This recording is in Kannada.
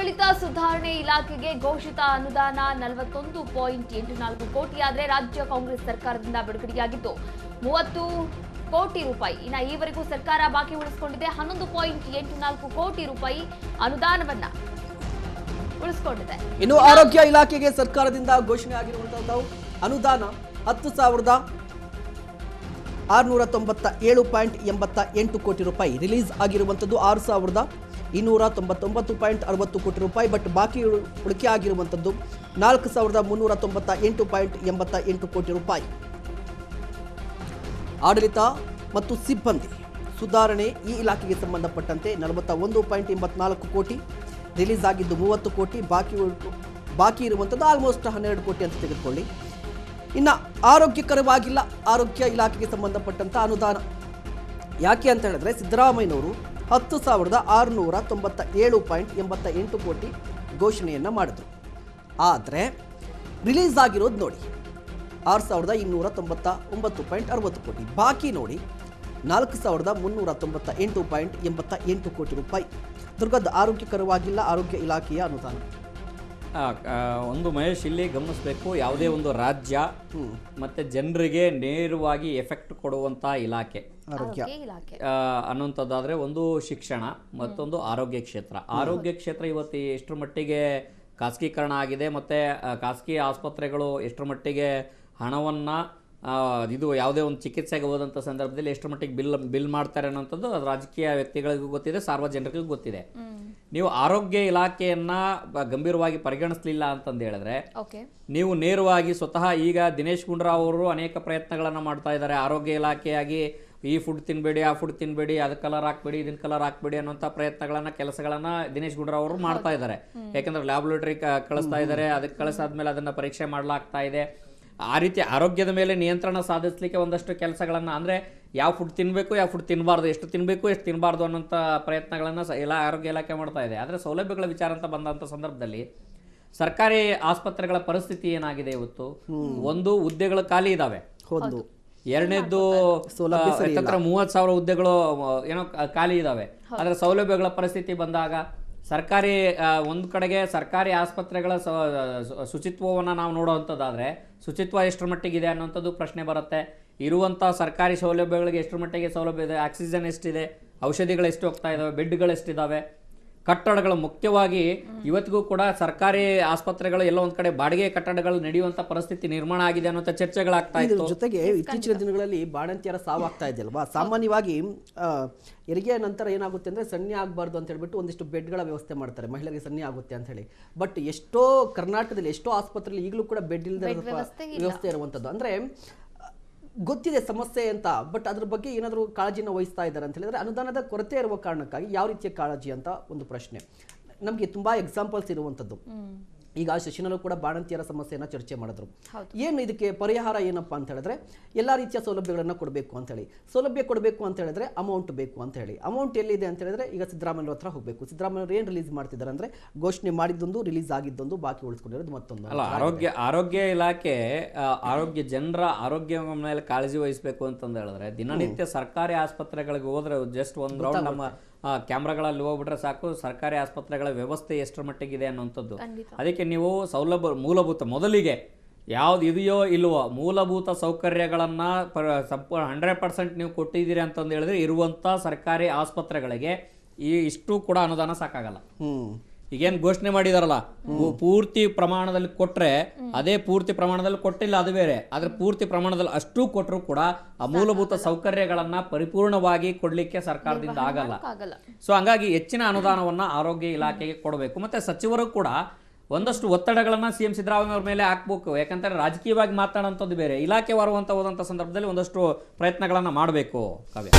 ಆಡಳಿತ ಸುಧಾರಣೆ ಇಲಾಖೆಗೆ ಘೋಷಿತ ಅನುದಾನ 41.84 ಕೋಟಿ ಆದರೆ ರಾಜ್ಯ ಕಾಂಗ್ರೆಸ್ ಸರ್ಕಾರದಿಂದ ಬಿಡುಗಡೆಯಾಗಿದ್ದು 30 ಕೋಟಿ ರೂಪಾಯಿ. ಇನ್ನು ಈವರೆಗೂ ಸರ್ಕಾರ ಬಾಕಿ ಉಳಿಸಿಕೊಂಡಿದೆ 11.84 ಕೋಟಿ ರೂಪಾಯಿ ಅನುದಾನವನ್ನ ಉಳಿಸಿಕೊಂಡಿದೆ. ಇನ್ನು ಆರೋಗ್ಯ ಇಲಾಖೆಗೆ ಸರ್ಕಾರದಿಂದ ಘೋಷಣೆ ಆಗಿರುವಂತಹ ಅನುದಾನ 10,697.88 ಕೋಟಿ ರೂಪಾಯಿ ರಿಲೀಸ್ ಆಗಿರುವಂಥದ್ದು 6,299.60 ಕೋಟಿ ರೂಪಾಯಿ. ಬಟ್ ಬಾಕಿ ಉಳಿಕೆ ಆಗಿರುವಂಥದ್ದು 4,398.88 ಕೋಟಿ ರೂಪಾಯಿ. ಆಡಳಿತ ಮತ್ತು ಸಿಬ್ಬಂದಿ ಸುಧಾರಣೆ ಈ ಇಲಾಖೆಗೆ ಸಂಬಂಧಪಟ್ಟಂತೆ 41.84 ಕೋಟಿ ರಿಲೀಸ್ ಆಗಿದ್ದು 30 ಕೋಟಿ, ಬಾಕಿ ಇರುವಂಥದ್ದು ಆಲ್ಮೋಸ್ಟ್ 12 ಕೋಟಿ ಅಂತ ತೆಗೆದುಕೊಳ್ಳಿ. ಇನ್ನು ಆರೋಗ್ಯಕರವಾಗಿಲ್ಲ ಆರೋಗ್ಯ ಇಲಾಖೆಗೆ ಸಂಬಂಧಪಟ್ಟಂಥ ಅನುದಾನ. ಯಾಕೆ ಅಂತ ಹೇಳಿದ್ರೆ ಸಿದ್ದರಾಮಯ್ಯನವರು 10,697.88 ಕೋಟಿ ಘೋಷಣೆಯನ್ನು ಮಾಡಿದ್ರು. ಆದರೆ ರಿಲೀಸ್ ಆಗಿರೋದು ನೋಡಿ 6,299.60 ಕೋಟಿ, ಬಾಕಿ ನೋಡಿ 4,398.88 ಕೋಟಿ ರೂಪಾಯಿ. ದುರ್ಗದ ಆರೋಗ್ಯಕರವಾಗಿಲ್ಲ ಆರೋಗ್ಯ ಇಲಾಖೆಯ ಅನುದಾನ. ಒಂದು ಮಹೇಶ್ ಇಲ್ಲಿ ಗಮನಿಸಬೇಕು, ಯಾವುದೇ ಒಂದು ರಾಜ್ಯ ಮತ್ತೆ ಜನರಿಗೆ ನೇರವಾಗಿ ಎಫೆಕ್ಟ್ ಕೊಡುವಂತ ಇಲಾಖೆ ಅನ್ನುವಂಥದ್ದಾದ್ರೆ ಒಂದು ಶಿಕ್ಷಣ, ಮತ್ತೊಂದು ಆರೋಗ್ಯ ಕ್ಷೇತ್ರ. ಆರೋಗ್ಯ ಕ್ಷೇತ್ರ ಇವತ್ತು ಎಷ್ಟರ ಮಟ್ಟಿಗೆ ಖಾಸಗೀಕರಣ ಆಗಿದೆ, ಮತ್ತೆ ಖಾಸಗಿ ಆಸ್ಪತ್ರೆಗಳು ಎಷ್ಟರ ಮಟ್ಟಿಗೆ ಹಣವನ್ನ ಇದು ಯಾವುದೇ ಒಂದು ಚಿಕಿತ್ಸೆಗೆ ಹೋದಂಥ ಸಂದರ್ಭದಲ್ಲಿ ಎಷ್ಟರ ಮಟ್ಟಿಗೆ ಬಿಲ್ ಮಾಡ್ತಾರೆ ಅನ್ನೋಂಥದ್ದು ರಾಜಕೀಯ ವ್ಯಕ್ತಿಗಳಿಗೂ ಗೊತ್ತಿದೆ, ಸಾರ್ವಜನಿಕರಿಗೂ ಗೊತ್ತಿದೆ. ನೀವು ಆರೋಗ್ಯ ಇಲಾಖೆಯನ್ನ ಗಂಭೀರವಾಗಿ ಪರಿಗಣಿಸಲಿಲ್ಲ ಅಂತಂದು ಹೇಳಿದ್ರೆ ನೀವು ನೇರವಾಗಿ ಸ್ವತಃ ಈಗ ದಿನೇಶ್ ಗುಂಡೂರಾವ್ ಅವರು ಅನೇಕ ಪ್ರಯತ್ನಗಳನ್ನು ಮಾಡ್ತಾ ಇದ್ದಾರೆ. ಆರೋಗ್ಯ ಇಲಾಖೆಯಾಗಿ ಈ ಫುಡ್ ತಿನ್ಬೇಡಿ, ಆ ಫುಡ್ ತಿನ್ಬೇಡಿ, ಅದಕ್ಕೆ ಕಲರ್ ಹಾಕ್ಬೇಡಿ, ಇದನ್ನ ಕಲರ್ ಹಾಕ್ಬೇಡಿ ಅನ್ನೋಂಥ ಪ್ರಯತ್ನಗಳನ್ನ ಕೆಲಸಗಳನ್ನ ದಿನೇಶ್ ಗುಂಡೂರಾವ್ ಅವರು ಮಾಡ್ತಾ ಇದ್ದಾರೆ. ಯಾಕಂದ್ರೆ ಲ್ಯಾಬೊರೇಟರಿ ಕಳಿಸ್ತಾ ಇದ್ದಾರೆ, ಅದಕ್ಕೆ ಕಳಿಸಾದ್ಮೇಲೆ ಅದನ್ನ ಪರೀಕ್ಷೆ ಮಾಡಲಾಗ್ತಾ ಇದೆ. ಆ ರೀತಿ ಆರೋಗ್ಯದ ಮೇಲೆ ನಿಯಂತ್ರಣ ಸಾಧಿಸಲಿಕ್ಕೆ ಒಂದಷ್ಟು ಕೆಲಸಗಳನ್ನು, ಅಂದರೆ ಯಾವ ಫುಡ್ ತಿನ್ನಬೇಕು, ಯಾವ ಫುಡ್ ತಿನ್ನಬಾರ್ದು, ಎಷ್ಟು ತಿನ್ನಬೇಕು, ಎಷ್ಟು ತಿನ್ನಬಾರ್ದು ಅನ್ನೋಂಥ ಪ್ರಯತ್ನಗಳನ್ನು ಆರೋಗ್ಯ ಇಲಾಖೆ ಮಾಡ್ತಾ ಇದೆ. ಆದರೆ ಸೌಲಭ್ಯಗಳ ವಿಚಾರ ಅಂತ ಬಂದಂಥ ಸಂದರ್ಭದಲ್ಲಿ ಸರ್ಕಾರಿ ಆಸ್ಪತ್ರೆಗಳ ಪರಿಸ್ಥಿತಿ ಏನಾಗಿದೆ ಇವತ್ತು? ಒಂದು, ಹುದ್ದೆಗಳು ಖಾಲಿ ಇದ್ದಾವೆ. ಎರಡನೇದ್ದು 30,000 ಹುದ್ದೆಗಳು ಏನೋ ಖಾಲಿ ಇದ್ದಾವೆ. ಆದರೆ ಸೌಲಭ್ಯಗಳ ಪರಿಸ್ಥಿತಿ ಬಂದಾಗ ಸರ್ಕಾರಿ ಒಂದು ಕಡೆಗೆ ಸರ್ಕಾರಿ ಆಸ್ಪತ್ರೆಗಳ ಶುಚಿತ್ವವನ್ನು ನಾವು ನೋಡುವಂಥದ್ದಾದರೆ ಶುಚಿತ್ವ ಎಷ್ಟರ ಮಟ್ಟಿಗಿದೆ ಅನ್ನೋಂಥದ್ದು ಪ್ರಶ್ನೆ ಬರುತ್ತೆ. ಇರುವಂಥ ಸರ್ಕಾರಿ ಸೌಲಭ್ಯಗಳಿಗೆ ಎಷ್ಟರ ಮಟ್ಟಿಗೆ ಸೌಲಭ್ಯ ಇದೆ, ಆಕ್ಸಿಜನ್ ಎಷ್ಟಿದೆ, ಔಷಧಿಗಳು ಎಷ್ಟು ಹೋಗ್ತಾ ಇದ್ದಾವೆ, ಬೆಡ್ಗಳು ಎಷ್ಟಿದ್ದಾವೆ, ಕಟ್ಟಡಗಳು ಮುಖ್ಯವಾಗಿ ಇವತ್ತಿಗೂ ಕೂಡ ಸರ್ಕಾರಿ ಆಸ್ಪತ್ರೆಗಳು ಎಲ್ಲ ಒಂದ್ ಕಡೆ ಬಾಡಿಗೆ ಕಟ್ಟಡಗಳು ನಡೆಯುವಂತ ಪರಿಸ್ಥಿತಿ ನಿರ್ಮಾಣ ಆಗಿದೆ ಅನ್ನೋ ಚರ್ಚೆಗಳಾಗ್ತಾ ಇತ್ತು. ಜೊತೆಗೆ ಇತ್ತೀಚಿನ ದಿನಗಳಲ್ಲಿ ಬಾಣಂತಿಯರ ಸಾವಾಗ್ತಾ ಇದೆ ಅಲ್ವಾ. ಸಾಮಾನ್ಯವಾಗಿ ಹೆರಿಗೆ ನಂತರ ಏನಾಗುತ್ತೆ ಅಂದ್ರೆ ಸನ್ನೆ ಆಗಬಾರ್ದು ಅಂತ ಹೇಳ್ಬಿಟ್ಟು ಒಂದಿಷ್ಟು ಬೆಡ್ಗಳ ವ್ಯವಸ್ಥೆ ಮಾಡ್ತಾರೆ, ಮಹಿಳೆಯರಿಗೆ ಸನ್ನೆ ಆಗುತ್ತೆ ಅಂತ ಹೇಳಿ. ಬಟ್ ಎಷ್ಟೋ ಕರ್ನಾಟಕದಲ್ಲಿ ಎಷ್ಟೋ ಆಸ್ಪತ್ರೆಯಲ್ಲಿ ಈಗಲೂ ಕೂಡ ಬೆಡ್ ಇಲ್ಲದೆ ವ್ಯವಸ್ಥೆ ಇರುವಂತದ್ದು. ಅಂದ್ರೆ ಗೊತ್ತಿದೆ ಸಮಸ್ಯೆ ಅಂತ, ಬಟ್ ಅದ್ರ ಬಗ್ಗೆ ಏನಾದರೂ ಕಾಳಜಿನ ವಹಿಸ್ತಾ ಇದ್ದಾರೆ ಅಂತ ಹೇಳಿದ್ರೆ ಅನುದಾನದ ಕೊರತೆ ಇರುವ ಕಾರಣಕ್ಕಾಗಿ ಯಾವ ರೀತಿಯ ಕಾಳಜಿ ಅಂತ ಒಂದು ಪ್ರಶ್ನೆ. ನಮಗೆ ತುಂಬಾ ಎಕ್ಸಾಂಪಲ್ಸ್ ಇರುವಂಥದ್ದು. ಈಗ ಶಶಿನಲ್ಲೂ ಕೂಡ ಬಾಣಂತಿಯರ ಸಮಸ್ಯೆಯನ್ನ ಚರ್ಚೆ ಮಾಡಿದ್ರು. ಏನು ಇದಕ್ಕೆ ಪರಿಹಾರ ಏನಪ್ಪಾ ಅಂತ ಹೇಳಿದ್ರೆ ಎಲ್ಲಾ ರೀತಿಯ ಸೌಲಭ್ಯಗಳನ್ನ ಕೊಡಬೇಕು ಅಂತ ಹೇಳಿ. ಸೌಲಭ್ಯ ಕೊಡಬೇಕು ಅಂತ ಹೇಳಿದ್ರೆ ಅಮೌಂಟ್ ಬೇಕು ಅಂತ ಹೇಳಿ. ಅಮೌಂಟ್ ಎಲ್ಲಿದೆ ಅಂತ ಹೇಳಿದ್ರೆ ಈಗ ಸಿದ್ದರಾಮಯ್ಯ ಹತ್ರ ಹೋಗಬೇಕು. ಸಿದ್ದರಾಮಯ್ಯ ಏನು ರಿಲೀಸ್ ಮಾಡ್ತಿದ್ದಾರೆ ಅಂದ್ರೆ ಘೋಷಣೆ ಮಾಡಿದ್ದೊಂದು, ರಿಲೀಸ್ ಆಗಿದ್ದೊಂದು, ಬಾಕಿ ಉಳಿಸ್ಕೊಂಡಿರೋದು ಮತ್ತೊಂದು. ಅಲ್ಲ, ಆರೋಗ್ಯ ಇಲಾಖೆ ಆರೋಗ್ಯ ಜನರ ಆರೋಗ್ಯ ಮೇಲೆ ಕಾಳಜಿ ವಹಿಸಬೇಕು ಅಂತಂದು ಹೇಳಿದ್ರೆ ದಿನನಿತ್ಯ ಸರ್ಕಾರಿ ಆಸ್ಪತ್ರೆಗಳಿಗೆ ಹೋದ್ರೆ ಜಸ್ಟ್ ಒಂದು ರೌಂಡ್ ನಮ್ಮ ಕ್ಯಾಮ್ರಾಗಳಲ್ಲಿ ಹೋಗ್ಬಿಟ್ರೆ ಸಾಕು, ಸರ್ಕಾರಿ ಆಸ್ಪತ್ರೆಗಳ ವ್ಯವಸ್ಥೆ ಎಷ್ಟರ ಮಟ್ಟಿಗಿದೆ ಅನ್ನುವಂಥದ್ದು. ಅದಕ್ಕೆ ನೀವು ಸೌಲಭ್ಯ ಮೂಲಭೂತ ಮೊದಲಿಗೆ ಯಾವ್ದು ಇದೆಯೋ ಇಲ್ವೋ ಮೂಲಭೂತ ಸೌಕರ್ಯಗಳನ್ನ 100% ನೀವು ಕೊಟ್ಟಿದ್ದೀರಿ ಅಂತಂದು ಹೇಳಿದ್ರೆ ಇರುವಂತ ಸರ್ಕಾರಿ ಆಸ್ಪತ್ರೆಗಳಿಗೆ ಇಷ್ಟು ಕೂಡ ಅನುದಾನ ಸಾಕಾಗಲ್ಲ. ಈಗೇನು ಘೋಷಣೆ ಮಾಡಿದಾರಲ್ಲ ಪೂರ್ತಿ ಪ್ರಮಾಣದಲ್ಲಿ ಕೊಟ್ರೆ ಅದೇ ಪೂರ್ತಿ ಪ್ರಮಾಣದಲ್ಲಿ ಕೊಟ್ಟಿಲ್ಲ ಅದು ಬೇರೆ, ಆದ್ರೆ ಪೂರ್ತಿ ಪ್ರಮಾಣದಲ್ಲಿ ಅಷ್ಟು ಕೊಟ್ಟರು ಕೂಡ ಆ ಮೂಲಭೂತ ಸೌಕರ್ಯಗಳನ್ನ ಪರಿಪೂರ್ಣವಾಗಿ ಕೊಡ್ಲಿಕ್ಕೆ ಸರ್ಕಾರದಿಂದ ಆಗಲ್ಲ. ಸೊ ಹಂಗಾಗಿ ಹೆಚ್ಚಿನ ಅನುದಾನವನ್ನ ಆರೋಗ್ಯ ಇಲಾಖೆಗೆ ಕೊಡಬೇಕು. ಮತ್ತೆ ಸಚಿವರು ಕೂಡ ಒಂದಷ್ಟು ಒತ್ತಡಗಳನ್ನ ಸಿಎಂ ಸಿದ್ದರಾಮಯ್ಯ ಅವ್ರ ಮೇಲೆ ಹಾಕ್ಬೇಕು. ಯಾಕಂದ್ರೆ ರಾಜಕೀಯವಾಗಿ ಮಾತಾಡೋಂಥದ್ದು ಬೇರೆ, ಇಲಾಖೆ ಹೋದಂಥ ಸಂದರ್ಭದಲ್ಲಿ ಒಂದಷ್ಟು ಪ್ರಯತ್ನಗಳನ್ನ ಮಾಡಬೇಕು. ಕಾವ್ಯ.